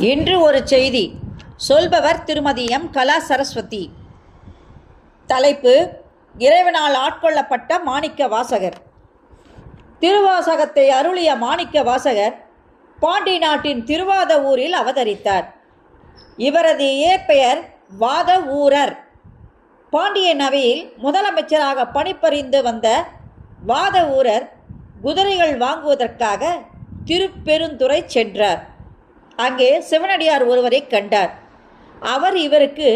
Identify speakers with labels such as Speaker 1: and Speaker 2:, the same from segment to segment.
Speaker 1: இன்று ஒரு செய்தி. சொல்பவர் திருமதி எம். கலா சரஸ்வதி. தலைப்பு: இறைவனால் ஆட்கொள்ளப்பட்ட மாணிக்க வாசகர். திருவாசகத்தை அருளிய மாணிக்க வாசகர் பாண்டி நாட்டின் திருவாத ஊரில் அவதரித்தார். இவரது இயற்பெயர் வாத ஊரர். பாண்டிய நவையில் முதலமைச்சராக பணிபுரிந்து வந்த வாத ஊரர் குதிரைகள் வாங்குவதற்காக திருப்பெருந்துறை சென்றார். அங்கே சிவனடியார் ஒருவரை கண்டார். அவர் இவருக்கு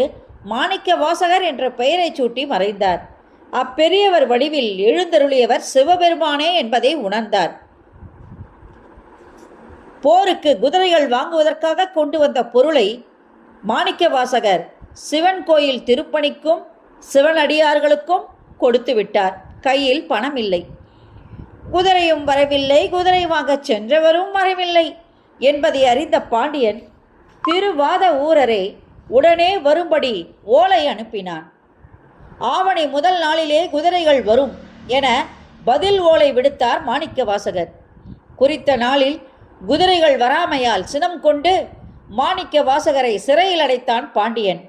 Speaker 1: மாணிக்க வாசகர் என்ற பெயரை சூட்டி மறைந்தார். அப்பெரியவர் வடிவில் எழுந்தருளியவர் சிவபெருமானே என்பதை உணர்ந்தார். போருக்கு குதிரைகள் வாங்குவதற்காக கொண்டு வந்த பொருளை மாணிக்க வாசகர் சிவன் கோயில் திருப்பணிக்கும் சிவனடியார்களுக்கும் கொடுத்து விட்டார். கையில் பணம் இல்லை. குதிரையும் வரவில்லை, குதிரை வாங்க சென்றவரும் வரவில்லை என்பதை அறிந்த பாண்டியன் திருவாத ஊரரை உடனே வரும்படி ஓலை அனுப்பினான். ஆவணி முதல் நாளிலே குதிரைகள் வரும் என பதில் ஓலை விடுத்தார் மாணிக்க வாசகர். குறித்த நாளில் குதிரைகள் வராமையால் சினம் கொண்டு மாணிக்க வாசகரை சிறையில் அடைத்தான் பாண்டியன்.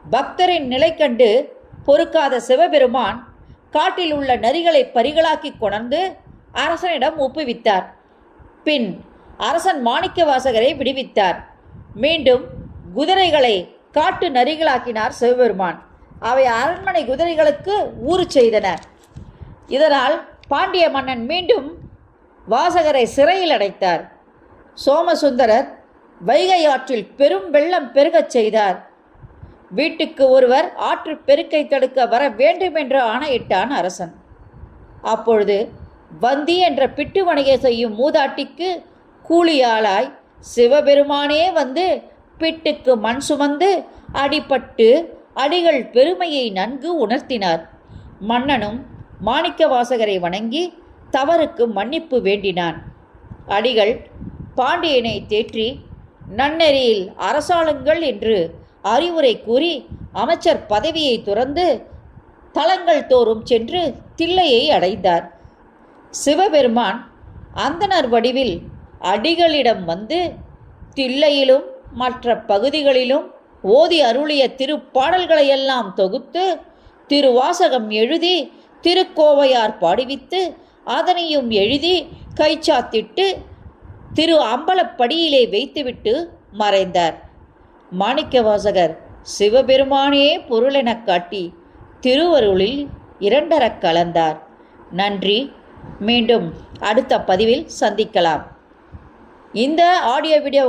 Speaker 1: பக்தரின் நிலை கண்டு பொறுக்காத சிவபெருமான் காட்டில் உள்ள நரிகளை பரிகளாக்கி கொணர்ந்து அரசனிடம் ஒப்புவித்தார். பின் அரசன் மாணிக்க வாசகரை விடுவித்தார். மீண்டும் குதிரைகளை காட்டு நரிகளாக்கினார் சிவபெருமான். அவை அரண்மனை குதிரைகளுக்கு ஊறு செய்தனர். இதனால் பாண்டிய மன்னன் மீண்டும் வாசகரை சிறையில் அடைத்தார். சோமசுந்தரர் வைகை ஆற்றில் பெரும் வெள்ளம் பெருகச் செய்தார். வீட்டுக்கு ஒருவர் ஆற்று பெருக்கை தடுக்க வர வேண்டும் என்று ஆணையிட்டான் அரசன். அப்பொழுது வந்தி என்ற பிட்டு வணிகை செய்யும் மூதாட்டிக்கு கூலியாளாய் சிவபெருமானே வந்து பிட்டுக்கு மண் சுமந்து அடிபட்டு அடிகள் பெருமையை நன்கு உணர்த்தினார். மன்னனும் மாணிக்க வாசகரை வணங்கி தவறுக்கு மன்னிப்பு வேண்டினான். அடிகள் பாண்டியனை தேற்றி நன்னெறியில் அரசாளுங்கள் என்று அறிவுரை கூறி அமைச்சர் பதவியை துறந்து தலங்கள் தோறும் சென்று தில்லையை அடைந்தார். சிவபெருமான் அந்தணர் வடிவில் அடிகளிடம் வந்து தில்லையிலும் மற்ற பகுதிகளிலும் ஓதி அருளிய திருப்பாடல்களையெல்லாம் தொகுத்து திருவாசகம் எழுதி திருக்கோவையார் பாடிவித்து அதனையும் எழுதி கைச்சாத்திட்டு திரு அம்பலப்படியிலே வைத்துவிட்டு மறைந்தார். மாணிக்க வாசகர் சிவபெருமானே பொருளெனக் காட்டி திருவருளில் இரண்டரக் கலந்தார். நன்றி. மீண்டும் அடுத்த பதிவில் சந்திக்கலாம். இந்த ஆடியோ வீடியோ